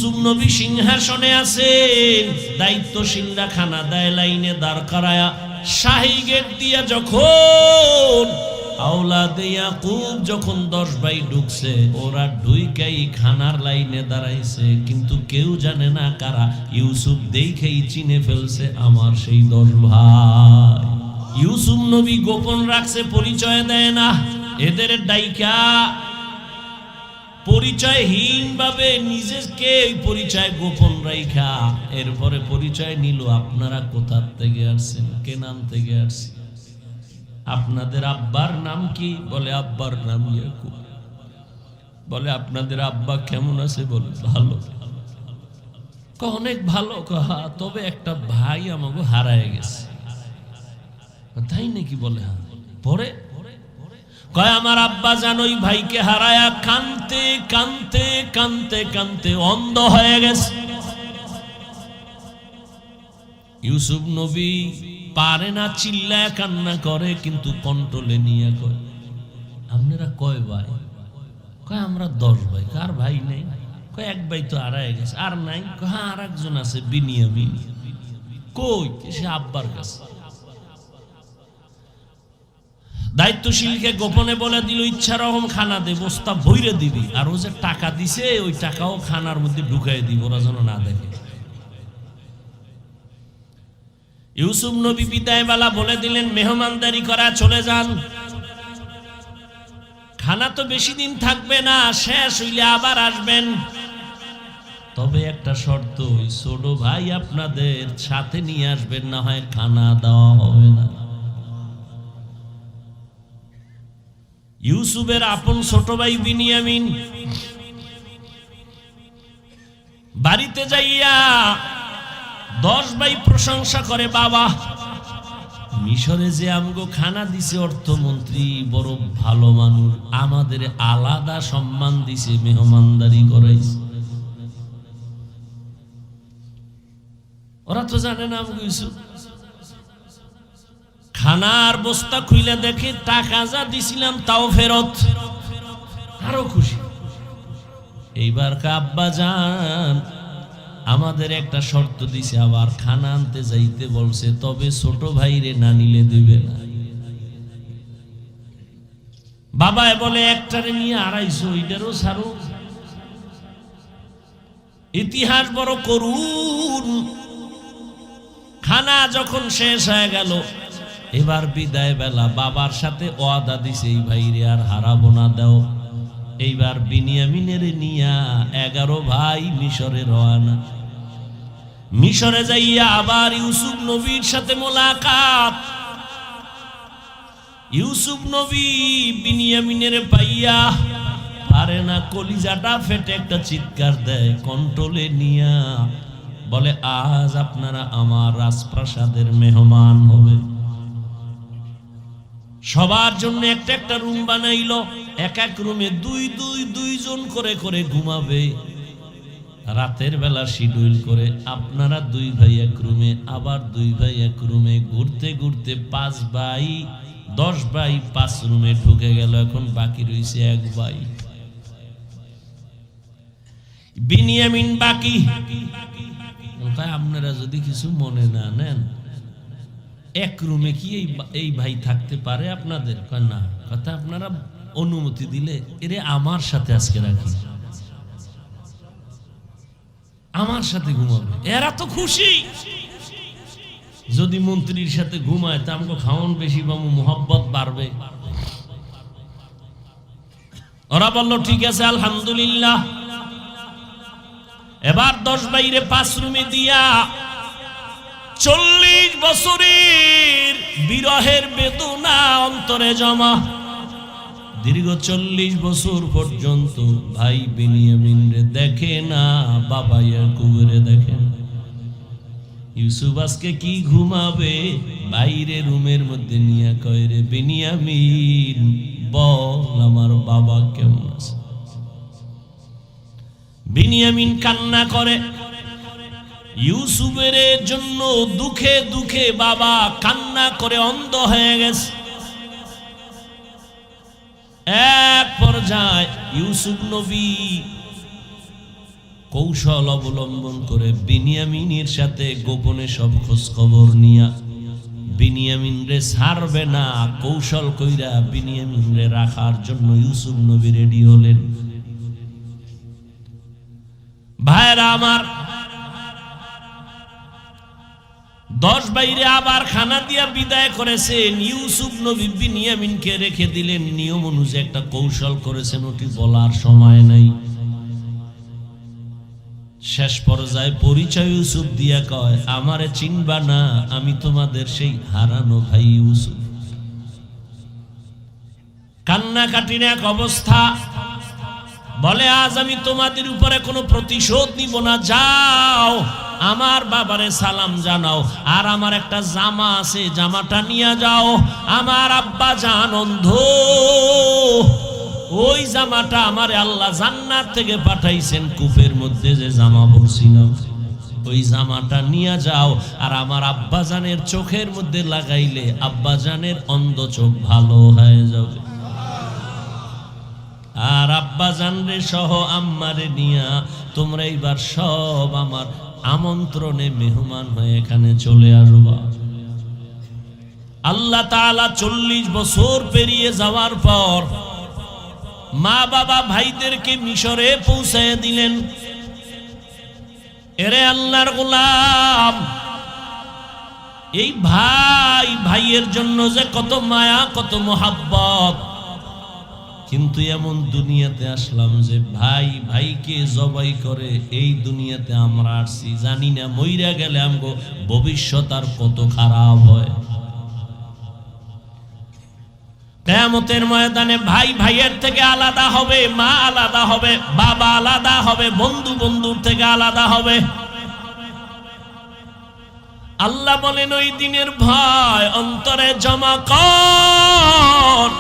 ইউসুফ নবী সিংহাসনে আছেন, দায়িত্বশীলরা খানা দেয় লাইনে দাঁড় করায়া। শাহী গেট দিয়া যখন আওলাদে ইয়াকুব যখন 10 ভাই ঢুকছে, ওরা ঢুইকাই খানার লাইনে দাঁড়াইছে, কিন্তু কেউ জানে না কারা। ইউসুফ দেখেই চিনে ফেলছে আমার সেই 10 ভাই। ইউসুফ নবী গোপন রাখছে, পরিচয় দেয় না। এদের ডাইকা পরিচয়হীন ভাবে নিজেকে পরিচয় গোপন রাইখা এরপরে পরিচয় নিল। আপনারা কোথা থেকে আসছেন? কেনান থেকে আসছেন। আপনাদের আব্বার নাম কি? বলে আব্বার নাম ইয়াকুব। বলে আপনাদের আব্বা কেমন আছে? বলে ভালো। অনেক ভালো। তবে একটা ভাই আমাকে হারায় গেছে। তাই নাকি? বলে হ্যাঁ। পরে কয় আমার আব্বা জান ওই ভাইকে হারায়া কানতে কানতে কানতে কানতে অন্ধ হয়ে গেছে। ইউসুফ নবী পারে না, চিল্লায় কান্না করে, কিন্তু কন্ট্রোলে নিয়ে কয় আপনারা কয় ভাই? কয় আমরা 10 ভাই। কার ভাই নেই? কয় এক ভাই তো হারায় গেছে। আর নাই? হ্যাঁ আর একজন আছে, বিনিয়ামিন। কই? সে আব্বার কাছে। দায়িত্বশীলকে গোপনে বলে দিল ইচ্ছা রকম খানা দে, বস্তা ভইরে দিবি, আর ও যে টাকা দিছে ওই টাকাও খানার মধ্যে ঢুকাই দিব, ওরা যেন না দেখে। ইউসুফ নবী বিদায় বেলা বলে দিলেন মেহমানদারি করা চলে যান, খানা তো বেশি দিন থাকবে না, শেষ হইলে আবার আসবেন। তবে একটা শর্ত, ওই ছোট ভাই আপনাদের সাথে নিয়ে আসবেন, না হয় খানা দেওয়া হবে না। ইউসুফের আপন ছোট ভাই বিনিয়ামিন বাড়িতে যাইয়া 10 ভাই প্রশংসা করে, বাবা মিশরে যে আমগো খানা দিছে অর্থমন্ত্রী বড় ভালো মানুষ, আমাদের আলাদা সম্মান দিছে, মেহমানদারি করাইছে। ওরা তো জানে না আমগো ইউসুফ। খানার বস্তা খুইলে দেখে টাকা যা দিছিলাম তাও ফেরত, আরো খুশি। এইবার আব্বা জান আমাদের একটা শর্ত দিছে, আবার খানা আনতে যাইতে বলছে, তবে ছোট ভাইরে না নিলে দিবে না। বাবা বলে একটারে নিয়ে 250, ওইটারও ছাড়ো। ইতিহাস বড় করুন। খানা যখন শেষ হয়ে গেল, এবার বিদায় বেলা বাবার সাথে ওয়াদা দিছে এই ভাইরে আর হারাবো না, দাও। এইবার বিনিয়ামিনের নিয়া 11 ভাই মিশরে রওনা। মিশরে যাইয়া আবার ইউসুফ নবীর সাথে মোলাকাত। ইউসুফ নবী বিনিয়ামিনের পাইয়া পারে না, কলিজাটা ফেটে একটা চিৎকার দেয়, কন্ট্রোলে নিয়া বলে আজ আপনারা আমার রাজপ্রাসাদের মেহমান হবে। সবার জন্য একটা একটা রুম বানাইলো, এক এক রুমে দুই জন করে করে ঘুমাবে। রাতের বেলা শিডিউল করে আপনারা 2 ভাই এক রুমে, আবার 2 ভাই এক রুমে, ঘুরতে ঘুরতে 5 ভাই 10 ভাই 5 রুমে ঢুকে গেল। এখন বাকি রয়েছে 1 ভাই বিনিয়ামিন বাকি। আপনারা যদি কিছু মনে না নেন, এক রুমে কি এই ভাই থাকতে পারে আপনাদের? না, কথা আপনারা অনুমতি দিলে এরে আমার সাথে আজকে রাখি, আমার সাথে ঘুমাবে। এরা তো খুশি। যদি মন্ত্রীর সাথে ঘুমায় তা আমাকে খাওয়ান বেশি পাবো, মোহাব্বত বাড়বে। ওরা বলল ঠিক আছে আলহামদুলিল্লাহ। এবার 10 ভাইরে 5 রুমে দিয়া 40 বছরের বিরহের বেদনা অন্তরে জমা। দীর্ঘ 40 বছর পর্যন্ত ভাই বিনিয়ামিন রে দেখে না, বাবা ইয়াকুবরে দেখে না। ইউসুফ আজকে কি ঘুমাবে? বাইরে রুমের মধ্যে নিয়ে কয়, রে বিনিয়ামিন বল আমার বাবা কেমন আছে? বিনিয়ামিন কান্না করে। ইউসুফের জন্য দুঃখে দুঃখে বাবা কান্না করে অন্ধ হয়ে গেছে। এক পর্যায়ে ইউসুফ নবী কৌশল অবলম্বন করে বিনিয়ামিনের সাথে গোপনে সব খোঁজ খবর নিয়া বিনিয়ামিন রে ছাড়বে না, কৌশল কইরা বিনিয়ামিন রে রাখার জন্য ইউসুফ নবী রেডি হলেন। ভাইরা আমার, 10 বাইরে আবার খানা দিয়া বিদায় করেছেন। ইউসুফ নবী বিনিয়ামিনকে রেখে দিলেন। নিয়ম অনুযায়ী একটা কৌশল করেছেন, ওটি বলার সময় নাই। শেষ পর্যায়ে পরিচয় ইউসুফ দিয়া কয়, আমারে চিনবা না, আমি তোমাদের সেই হারানো ভাই ইউসুফ। কান্নাকাটির এক অবস্থা, বলে আজ আমি তোমাদের উপরে কোনো প্রতিশোধ নিব না, যাও আমার বাবারে সালাম জানাও, আর আমার একটা জামা আছে, জামাটা নিয়ে যাও। আমার আব্বা জান অন্ধ, ওই জামাটা আমারে আল্লাহ জান্নাত থেকে পাঠাইছেন, কূপের মধ্যে যে জামা পরছিলাম ওই জামাটা নিয়ে যাও, আর আমার আব্বাজানের চোখের মধ্যে লাগাইলে আব্বাজানের অন্ধ চোখ ভালো হয়ে যাবে। আর আব্বাজান রে সহ আম্মারে নিয়া তোমরা এইবার সব আমার আমন্ত্রণে মেহমান হয়ে এখানে চলে আসবা। আল্লাহ তাআলা 40 বছর পেরিয়ে যাওয়ার পর মা বাবা ভাইদেরকে মিশরে পৌঁছায় দিলেন। এরে আল্লাহর গোলাম, এই ভাই ভাইয়ের জন্য যে কত মায়া, কত মোহাব্বত, কিন্তু এমন দুনিয়াতে আসলাম যে ভাই ভাইকে জবাই করে এই দুনিয়াতে আমরা আসছি। জানি না মইরা গেলে আমগো ভবিষ্যৎ আর কত খারাপ হয়। কিয়ামতের ময়দানে ভাই ভাইয়ের থেকে আলাদা হবে, মা আলাদা হবে, বাবা আলাদা হবে, বন্ধু বন্ধুর থেকে আলাদা হবে। আল্লাহ বলেন ওই দিনের ভয় অন্তরে জমা কর।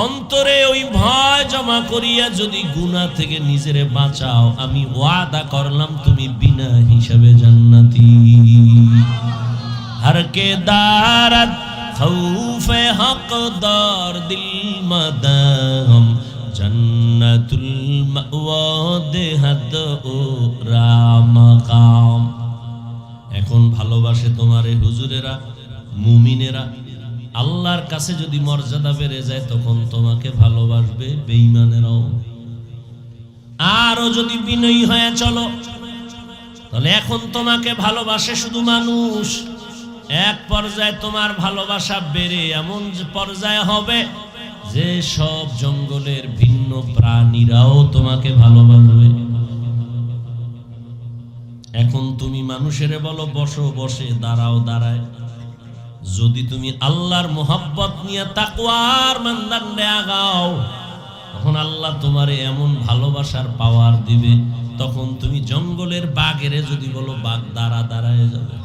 অন্তরে ওই ভয় জমা করিয়া যদি গুনাহ থেকে নিজেরে বাঁচাও, আমি ওয়াদা করলাম তুমি বিনা হিসাবে জান্নাতি। हर के दारत खौफ हकदार दिल मदाम जन्नतुल मावा देहत ও রামাকাম। এখন ভালোবাসে তোমারে হুজুরেরা, মুমিনেরা। আল্লাহর কাছে যদি মর্যাদা বেড়ে যায় তখন তোমাকে ভালোবাসবে বেঈমানেরাও। আরো যদি বিনয়ী হয়ে চলো তাহলে এখন তোমাকে ভালোবাসে শুধু মানুষ, এক পর্যায়ে তোমার ভালোবাসা বেড়ে এমন পর্যায়ে হবে যে সব জঙ্গলের ভিন্ন প্রাণীরাও তোমাকে ভালোবাসবে। এখন তুমি মানুষের বলো বসো বসে, দাঁড়াও দাঁড়ায়। যদি তুমি আল্লাহর মোহাব্বত নিয়ে তাকওয়ার মানদণ্ডে আগাও, তখন আল্লাহ তোমারে এমন ভালোবাসার পাওয়ার দিবে, তখন তুমি জঙ্গলের বাঘেরে যদি বলো বাঘ দাঁড়া দাঁড়ায় যাবে।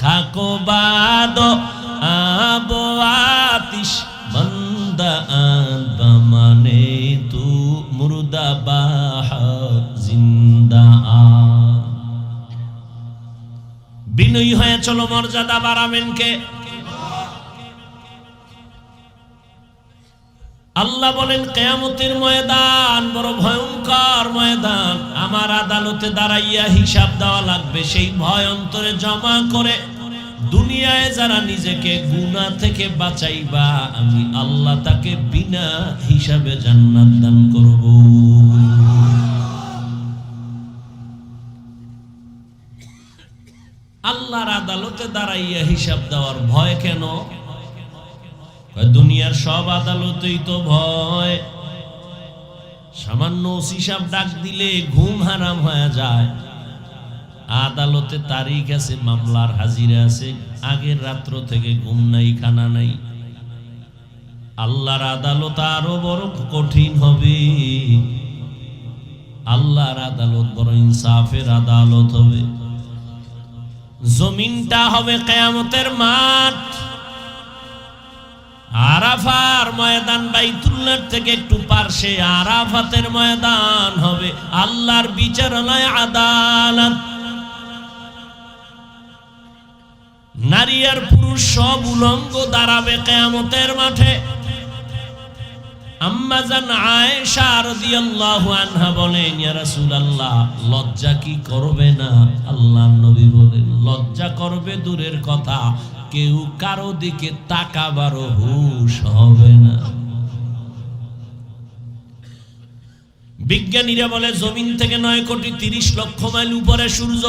খাকো বাদো আবো আতিশ বন্দা মানে তু মুর্দা বাহা জিন্দা। বিনয়ী হয়ে চলো, মর্যাদা বাড়াবেন কে? আল্লাহ বলেন কিয়ামতের ময়দান বড় ভয়ঙ্কর ময়দান, আমার আদালতে দাঁড়াইয়া হিসাব দেওয়া লাগবে। সেই ভয় অন্তরে জমা করে দুনিয়ায় যারা নিজেকে গুনাহ থেকে বাঁচাইবা, আমি আল্লাহ তাকে বিনা হিসাবে জান্নাত দান করব। আল্লাহর আদালতে দাঁড়াইয়া হিসাব দেওয়ার ভয় কেন? দুনিয়ার সব আদালতেই তো ভয়। সামান্য হিসাব ডাক দিলে ঘুম হারাম হয়ে যায়। আদালতে তারিখ আছে, মামলার হাজিরা আছে, আগের রাত্র থেকে ঘুম নাই, খানা নাই। আল্লাহর আদালত আরো বড় কঠিন হবে। আল্লাহর আদালত বড় ইনসাফের আদালত হবে। জমিনটা হবে কিয়ামতের মাঠ। আরাফার ময়দান বাইতুল্লাহ থেকে একটু পার্শ্বে আরাফাতের ময়দান হবে, আল্লাহর বিচারালয়, আদালত। নারী আর পুরুষ সব উলঙ্গ দাঁড়াবে কিয়ামতের মাঠে। আম্মা জান আয়েশা রাদিয়াল্লাহু আনহা বলেন, ইয়া রাসূলুল্লাহ, লজ্জা কি করবে না? আল্লাহর নবী বলেন, লজ্জা করবে দূরের কথা, কেউ কারো দিকে তাকাবারও হুঁশ হবে না। বিজ্ঞানীরা বলে জমিন থেকে 9,30,00,000 মাইল উপরে সূর্য,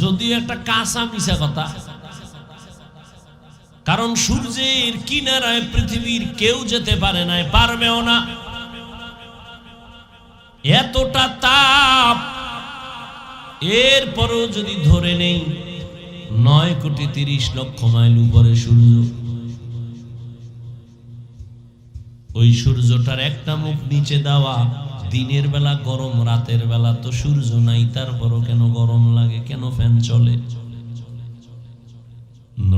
যদিও একটা কাঁচা মিছা কথা, কারণ সূর্যের কিনারায় পৃথিবীর কেউ যেতে পারে না, পারবেও না। এতটা তাপ, এরপরও যদি ধরে নেই 9,30,00,000 মাইল উপরে সূর্য, ওই সূর্যটার একটা মুখ নিচে দেওয়া, দিনের বেলা গরম, রাতের বেলা তো সূর্য নাই, তারপরও কেন গরম লাগে, কেন ফ্যান চলে?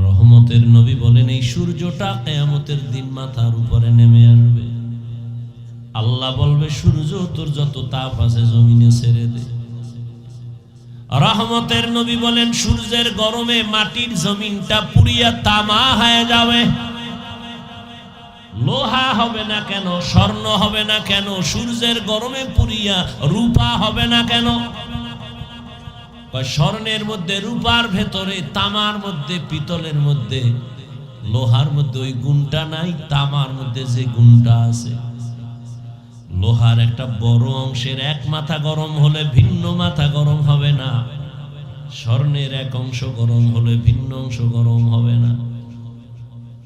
রহমতের নবী বলেন, এই সূর্যটা কিয়ামতের দিন মাথার উপরে নেমে আসবে। আল্লাহ বলবে, সূর্য তোর যত তাপ আছে জমিনে ছেড়ে দে। রহমতের নবী বলেন, সূর্যের গরমে মাটির জমিনটা পুড়িয়া তামা হয়ে যাবে। লোহা হবে না কেন, স্বর্ণ হবে না কেন, সূর্যের গরমে পুড়িয়া রূপা হবে না কেন? স্বর্ণের মধ্যে, রূপার ভেতরে, তামার মধ্যে, পিতলের মধ্যে, লোহার মধ্যে ওই গুণটা নাই, তামার মধ্যে যে গুণটা আছে। লোহার একটা বড় অংশের এক মাথা গরম হলে ভিন্ন মাথা গরম হবে না, স্বর্ণের এক অংশ গরম হলে ভিন্ন অংশ গরম হবে না।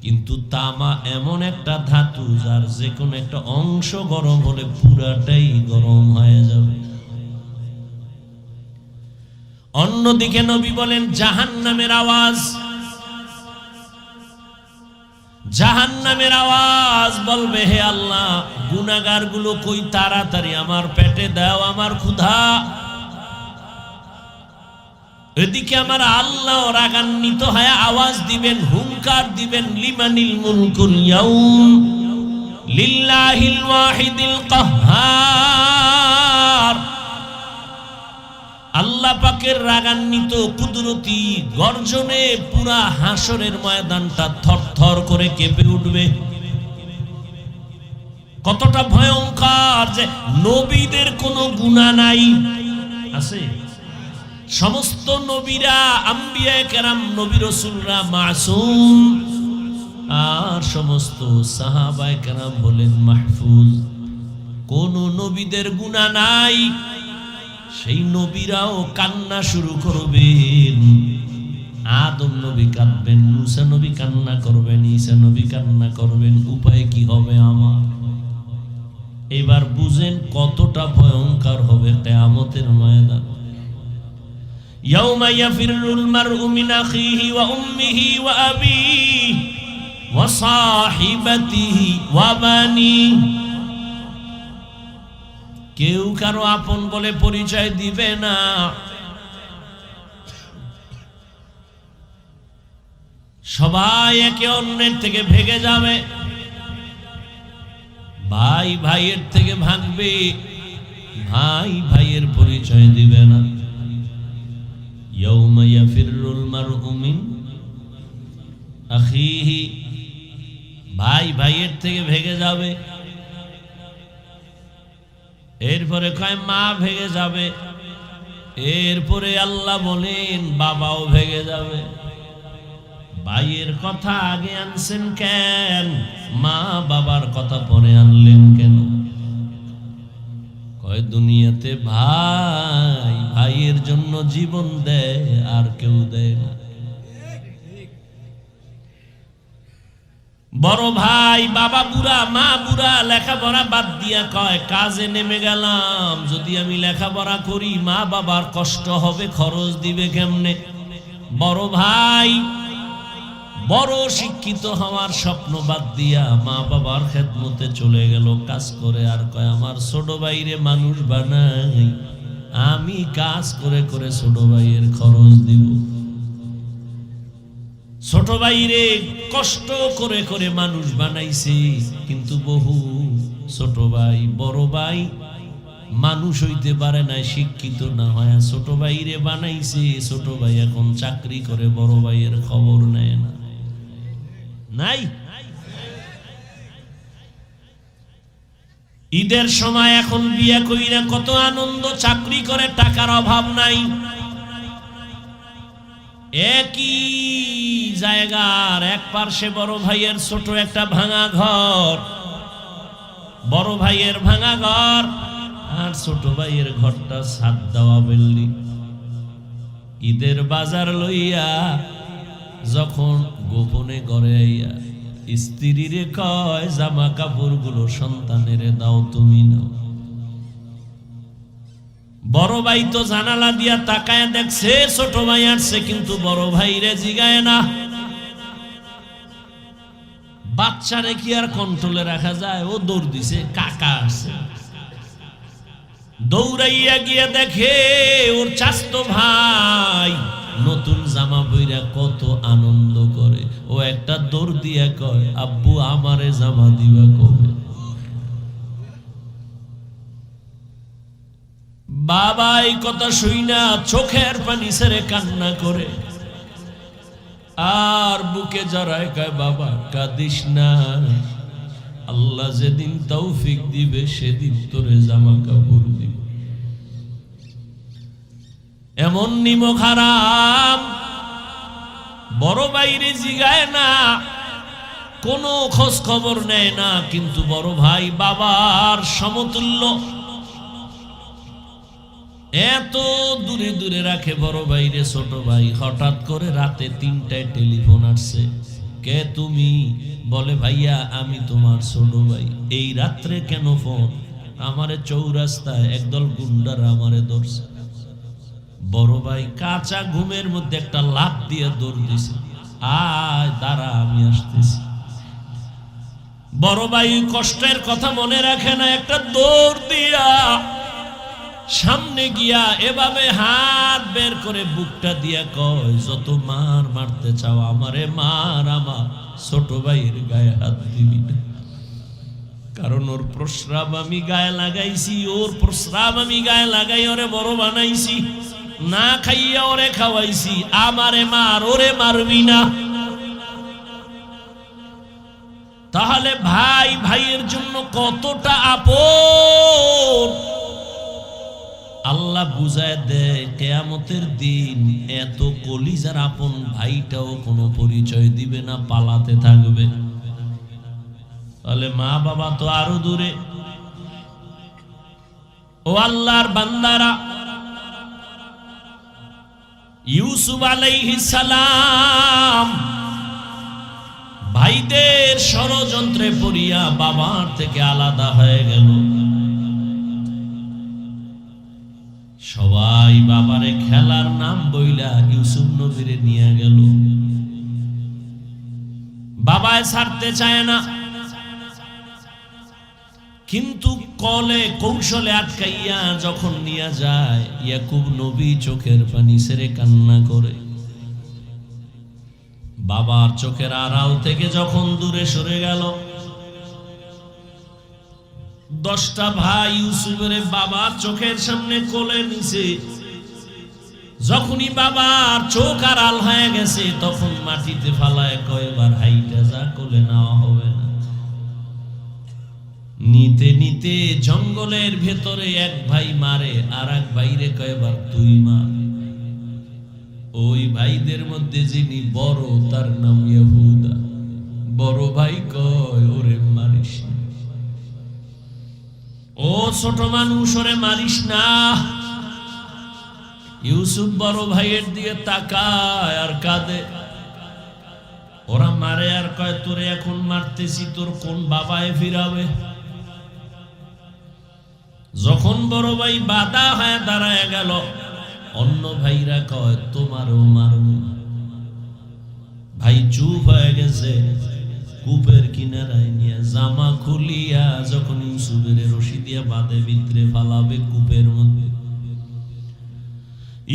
কিন্তু তামা এমন একটা ধাতু, যার যে কোনো একটা অংশ গরম হলে পুরাটাই গরম হয়ে যাবে। অন্যদিকে নবী বলেন, জাহান্নামের আওয়াজ, জাহান্নামের আওয়াজ বলবে, হে আল্লাহ, গুনাহগার গুলো কই, তাড়াতাড়ি আমার পেটে দাও, আমার ক্ষুধা। এদিকে আমার আল্লাহ রাগান্বিত হয়ে আওয়াজ দিবেন, হুঙ্কার দিবেন, লিমানিল মুলকুল ইয়াউম লিল্লাহিল ওয়াহিদিল কাহ্হার। আল্লাহ পাকের রাগান্বিত কুদরতি গর্জনে পুরা হাসরের ময়দানটা থরথর করে কেঁপে উঠবে। কতটা ভয়ঙ্কর যে নবীদের কোনো গুনাহ নাই, আছে? সমস্ত নবীরা, আম্বিয়া কেরাম, নবী রাসূলরা মাসুম, আর সমস্ত সাহাবায়ে কেরাম বলেন মাহফুজ। কোন নবীদের গুনাহ নাই। সেই নবীরাও কান্না শুরু করবেন। আদম নবী কাঁদবেন, মুসা নবী কান্না করবেন, ঈসা নবী কান্না করবেন। উপায় কি হবে আমার? এবার বুঝেন কতটা ভয়ঙ্কর হবে কিয়ামতের ময়দান। ইয়াউমা ইয়াফিরুল মারউ মিন আখিহি ওয়া উম্মিহি ওয়া আবিহি ওয়া সাহিবাতিহি ওয়া বানিহি। কেউ কারো আপন বলে পরিচয় দিবে না। সবাই একে অন্যের থেকে ভেগে যাবে। ভাই ভাইয়ের থেকে ভাগবে, ভাই ভাইয়ের পরিচয় দিবে না। ইয়াউমা ইয়াফিরুল মারউ মিন আখিহি, ভাই ভাইয়ের থেকে ভেগে যাবে। এরপরে কয় মা ভেগে যাবে। এরপরে আল্লাহ বলেন বাবাও ভেগে যাবে। ভাইয়ের কথা আগে আনছেন কেন? মা বাবার কথা পরে আনলেন কেন? কয় দুনিয়াতে ভাই ভাইয়ের জন্য জীবন দেয়, আর কেউ দেয় না। বড় ভাই বাবা বুড়া, মা বুড়া, লেখাপড়া বাদ দিয়া কয় কাজে নেমে গেলাম। যদি আমি লেখাপড়া করি মা বাবার কষ্ট হবে, খরচ দিবে কেমনে? বড় ভাই বড় শিক্ষিত হওয়ার স্বপ্ন বাদ দিয়া মা বাবার খেদমতে চলে গেল কাজ করে। আর কয় আমার ছোট ভাইরে মানুষ বানাই, আমি কাজ করে করে ছোট ভাইয়ের খরচ দিব। ছোট ভাইরে কষ্ট করে করে মানুষ বানাইছে, কিন্তু বহু ছোট ভাই বড় ভাই মানুষ হইতে পারে না, শিক্ষিত না হয় ছোট ভাইরে বানাইছে। ছোট ভাই এখন চাকরি করে, বড় ভাইয়ের খবর নেয় না। নাই ঈদের সময় এখন বিয়ে কইরা কত আনন্দ, চাকরি করে টাকার অভাব নাই। একই জায়গার এক পার্শ্বে বড় ভাইয়ের ছোট একটা ভাঙা ঘর, বড় ভাইয়ের ভাঙা ঘর আর ছোট ভাইয়ের ঘরটা ছাদ দেওয়া বিল্ডিং। ঈদের বাজার লইয়া যখন গোপনে ঘরে আইয়া স্ত্রীরে কয় জামা কাপড় গুলো সন্তানের দাও, তুমি নাও। বড় ভাই তো জানালা দিয়া তাকায় দেখছে ছোট ভাই আসছে, কিন্তু বড় ভাই রে জিগায় না। বাচ্চারে কি আর কন্ট্রোলে রাখা যায়? ও দৌড় দিছে, কাকা আসছে। দৌড়াইয়া গিয়ে দেখে ওর চাচতো ভাই নতুন জামা পইরা কত আনন্দ করে। ও একটা দৌড় দিয়া কয়, আব্বু আমারে জামা দিবা কবে? বাবা এই কথা শুইনা চোখের পানি ছেড়ে কান্না করে আর বুকে জড়ায় কয়, বাবা কাঁদিস না, আল্লাহ যেদিন তৌফিক দিবে সেদিন তোরে জামা কাপড় দিবে। এমন নিমক হারাম বড় বাইরে জিগায় না, কোনো খোঁজ খবর নেয় না, কিন্তু বড় ভাই বাবার সমতুল্য, এত দূরে দূরে রাখে বড় ভাইরে। ছোট ভাই হঠাৎ করে রাতে 3টায় টেলিফোন আসছে। কে তুমি? বলে ভাইয়া আমি তোমার ছোট ভাই। এই রাত্রে কেন ফোন? আমারে চৌরাস্তায় একদল গুন্ডারা আমারে ধরছে। বড় ভাই কাঁচা ঘুমের মধ্যে একটা লাফ দিয়ে দৌড় দিছে, আয় দাঁড়া আমি আসতেছি। বড় ভাই কষ্টের কথা মনে রাখে না, একটা দৌড় দিয়া সামনে গিয়া এভাবে হাত বের করে বুকটা দিয়া কয়, যত মার মারতে চাও আমারে মার, আমার ছোট ভাইয়ের গায়ে হাত দিবি না। কারণ ওর প্রস্রাব আমি গায়ে লাগাইছি, ওর প্রস্রাব আমি গায়ে লাগাই ওরে বড় বানাইছি, না খাইয়া ওরে খাওয়াইছি। আমারে মার, ওরে মারবি না। তাহলে ভাই ভাইয়ের জন্য কতটা আপন আল্লাহ বুঝায় দেয়। কিয়ামতের দিন এত কলিজার আপন ভাইটাও কোনো পরিচয় দিবে না, পালাতে থাকবে। তাহলে মা বাবা তো আরো দূরে। ও আল্লাহর বান্দারা, ইউসুফ আলাইহিস সালাম ভাইদের ষড়যন্ত্রে পড়িয়া বাবার থেকে আলাদা হয়ে গেল। সবাই বাবারে খেলার নাম বইলা ইউসুফ নবীরে নিয়ে গেল। বাবায় ছাড়তে চায় না, কিন্তু কলে কৌশলে আটকাইয়া যখন নিয়ে যায়, ইয়াকুব নবী চোখের পানি ছেড়ে কান্না করে। বাবার চোখের আড়াল থেকে যখন দূরে সরে গেল, 10টা ভাই ইউসুফের বাবার চোখের সামনে কোলে নিছে। যখনই বাবার চোখ আড়াল হয়ে গেছে, তখন মাটিতে ফালায় কয়বার হাইটা যা, কোলে নেওয়া হবে না। নিতে নিতে জঙ্গলের ভেতরে এক ভাই মারে, আর এক ভাইরে কয়বার তুই মার। ওই ভাইদের মধ্যে যিনি বড় তার নাম ইহুদা। বড় ভাই কয়, ওরে মারিস না, ও ছোট মানুষ, ওরে মারিস না। ইউসুফ বড় ভাইয়ের দিকে তাকায় আর কাঁদে। ওরা মারে আর কয়, তোরে এখন মারতেছি, তোর কোন বাবায় ফিরাবে? যখন বড় ভাই বাধা হয়ে দাঁড়ায় গেল, অন্য ভাইরা কয়, তোমারও মারব। ভাই চুপ হয়ে গেছে। কূপের কিনারায় নিয়ে জামা খুলিয়া যখন ইউসুফের রশি দিয়া বাঁধে ভিতরে ফালাবে কূপের মধ্যে,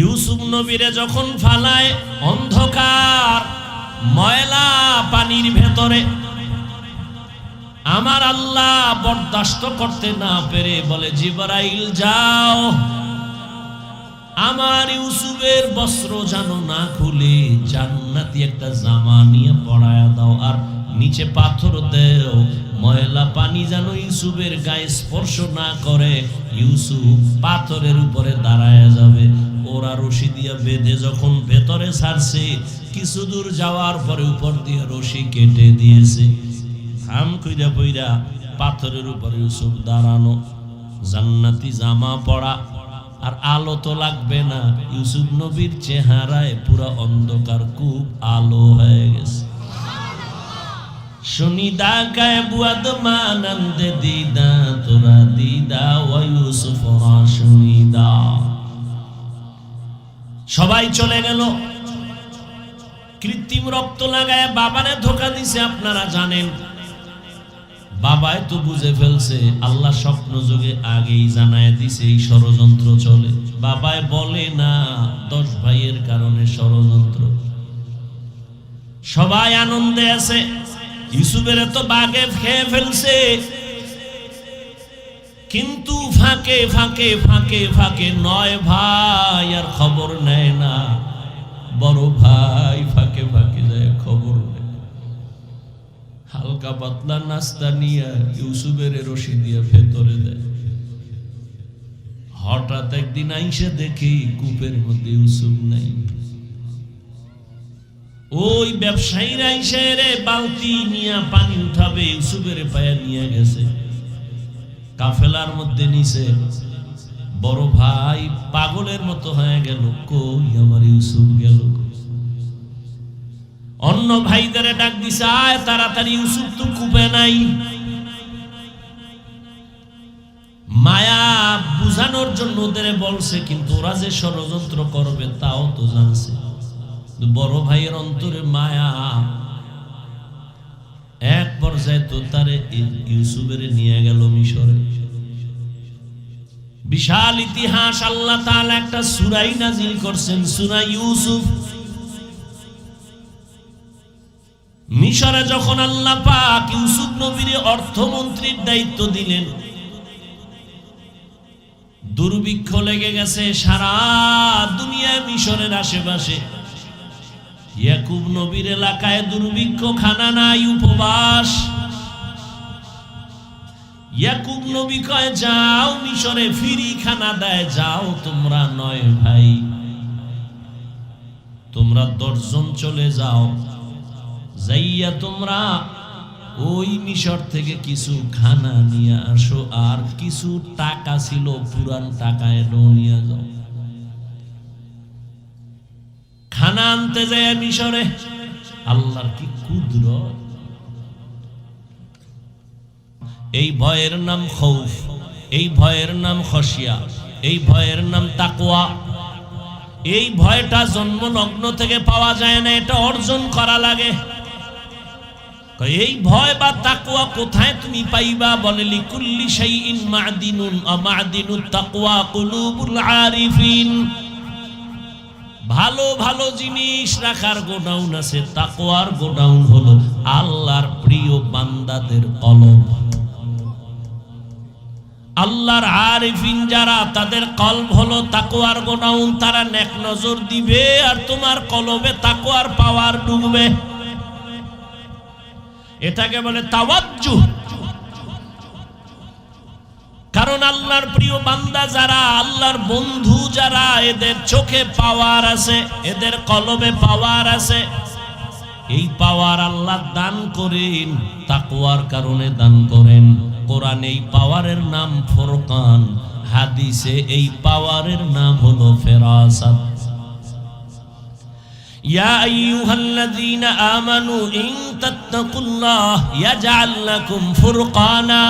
ইউসুফ নবীরে যখন ফালায় অন্ধকার ময়লা পানির ভেতরে, আমার আল্লাহ বরদাস্ত করতে না পেরে বলে, জিবরাইল যাও, আমার ইউসুফের বস্ত্র যেন না খুলে জান্নাতি একটা জামা নিয়ে পরায়া দাও, আর নিচে পাথর দেও, ময়লা পানি যেন ইউসুফের গায়ে স্পর্শ না করে। ইউসুফ পাথরের উপরে দাঁড়ায় যাবে। ওরা রশি দিয়া বেঁধে যখন ভেতরে ছাড়ছে, কিছু দূর যাওয়ার পরে উপর দিয়ে রশি কেটে দিয়েছে। হাম কইরা পইরা পাথরের উপরে ইউসুফ দাঁড়ানো, জান্নাতি জামা পরা, আর আলো তো লাগবে না। ইউসুফ নবীর চেহারায় পুরা অন্ধকার, খুব আলো হয়ে গেছে। শুনিদা গায়ে বুয়াদ মানন্দে দিদা তোরা দিদা ও ইউসুফ শুনিদা। সবাই চলে গেল। কৃত্রিম রক্ত লাগায় বাবারে ধোকা দিছে। আপনারা জানেন, বাবাই তো বুঝে ফেলছে। আল্লাহ স্বপ্ন যুগে আগেই জানায় দিছে এই ষড়যন্ত্র চলে। বাবাই বলে না 10 ভাইয়ের কারণে ষড়যন্ত্র। সবাই আনন্দে আছে। ইউসুফের তো বাগে খেয়ে ফেলছে, কিন্তু ফাঁকে ফাঁকে ফাঁকে ফাঁকে 9 ভাই আর খবর নেয় না। বড় ভাই ফাঁকে ফাঁকে যায়, খবর নেয়। হালকা পাতলা নাস্তা নিয়ে ইউসুফের রশি দিয়ে ভেতরে দেয়। হঠাৎ একদিন আইসে দেখি কূপের মধ্যে ইউসুফ নাই। ওই ব্যবসায়ীরা আইসে রে বালতি নিয়ে পানি উঠাবে, ইউসুফের পায়ে নিয়ে গেছে। কাফেলার মধ্যে নিছে। বড় ভাই পাগলের মতো হয়ে গেল, কই আমার ইউসুফ গেল। অন্য ভাইদের ডাক দিছে, আয় তাড়াতাড়ি, ইউসুফ তো কূপে নাই। মায়া বুঝানোর জন্য ওদের বলছে, কিন্তু ওরা যে ষড়যন্ত্র করবে তাও তো জানছে। বড় ভাইয়ের অন্তরে মায়া। এক পর্যায়ে তো তারে ইউসুফের নিয়ে গেল মিশরে। বিশাল ইতিহাস। আল্লাহ তাআলা একটা সূরাই নাজিল করছেন, সূরা ইউসুফ। মিশরে যখন আল্লাহ পাক ইউসুফ নবীর অর্থমন্ত্রীর দায়িত্ব দিলেন, দুর্ভিক্ষ লেগে গেছে সারা দুনিয়ায়। মিশরের আশেপাশে ইয়াকুব নবীর এলাকায় দুর্ভিক্ষ, খানা নাই, উপবাস। ইয়াকুব নবী কয়, যাও মিশরে, ফ্রি খানা দেয়, যাও তোমরা 9 ভাই, তোমরা 10 জন চলে যাও। যাইয়া তোমরা ওই মিশর থেকে কিছু খানা নিয়ে আসো, আর কিছু টাকা ছিল পুরান টাকা, এটাও নিয়ে যাও। খানা আনতে যায় মিশরে। আল্লাহর কি কুদরত! এই ভয়ের নাম খৌফ, এই ভয়ের নাম খশিয়া, এই ভয়ের নাম তাকওয়া। এই ভয়টা জন্ম লগ্ন থেকে পাওয়া যায় না, এটা অর্জন করা লাগে। এই ভয় বা তাকওয়া কোথায় তুমি পাইবা? বলে লিকুল্লি শাইইন মা'দিনুন ওয়া মা'দিনুত তাকওয়া কুলুবুল আরিফিন। ভালো ভালো জিনিস রাখার গোডাউন আছে, তাকওয়ার গোডাউন হলো আল্লাহর প্রিয় বান্দাদের কলব। আল্লাহর আরিফিন যারা, তাদের কলব হলো তাকওয়ার গোডাউন। তারা নেক নজর দিবে আর তোমার কলবে তাকওয়ার পাওয়ার ঢুকবে। এটাকে বলে তাওয়াজ্জুহ। কারণ আল্লাহর প্রিয় বান্দা যারা, আল্লাহর বন্ধু যারা, এদের চোখে পাওয়ার আছে, এদের কলবে পাওয়ার আছে। এই পাওয়ার আল্লাহ দান করেন, তাকওয়ার কারণে দান করেন। কোরআনে এই পাওয়ারের নাম ফুরকান, হাদিসে এই পাওয়ারের নাম হলো ফেরাসাত। ইয়া আইয়ুহাল্লাযীনা আমানু ইন তাত্তাকুল্লাহ ইয়াজআল লাকুম ফুরকানা।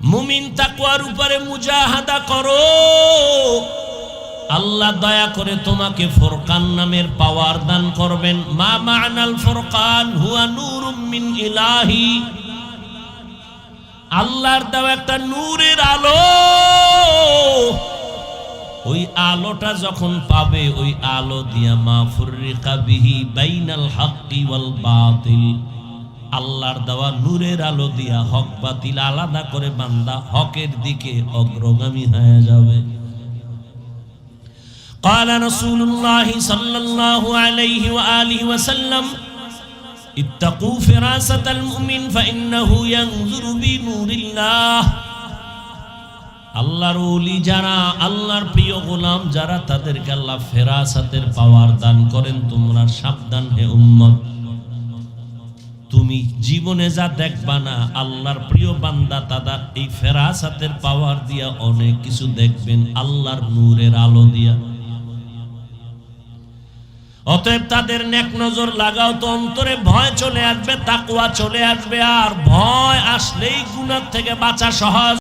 মুমিন তাকওয়ার উপরে মুজাহাদা করো, আল্লাহ দয়া করে তোমাকে ফুরকান নামের পাওয়ার দান করবেন। মা মা'নাল ফুরকান হুয়া নূরুম মিন ইলাহি। আল্লাহর দেওয়া একটা নূরের আলো। ওই আলোটা যখন পাবে, ওই আলো দিয়া মা ফুররিকা বিহি বাইনাল হাক্কি ওয়াল বাতিল। আল্লাহর দেওয়া নূরের আলো দিয়া হক বাতিল আলাদা করে বান্দা হকের দিকে অগ্রগামী হয়ে যাবে। قال رسول الله صلى الله عليه وآله وسلم ইত্তাকু ফিরাসাতাল মুমিন ফাইন্নাহু ইয়ানজুরু বিনুরিল্লাহ। আল্লাহর ওলি যারা, আল্লাহর প্রিয় গোলাম যারা, তাদেরকে আল্লাহ ফেরাসাতের পাওয়ার দান করেন। তোমরা সাবধান হে উম্মত, তুমি জীবনে যা দেখবা না, আল্লাহর প্রিয় বান্দা তারা এই ফেরাসাতের পাওয়ার দিয়া অনেক কিছু দেখবেন, আল্লাহর নূরের আলো দিয়া। অতএব তাদের নেক নজর লাগাও তো অন্তরে ভয় চলে আসবে, তাকওয়া চলে আসবে। আর ভয় আসলেই গুনাহ থেকে বাঁচা সহজ।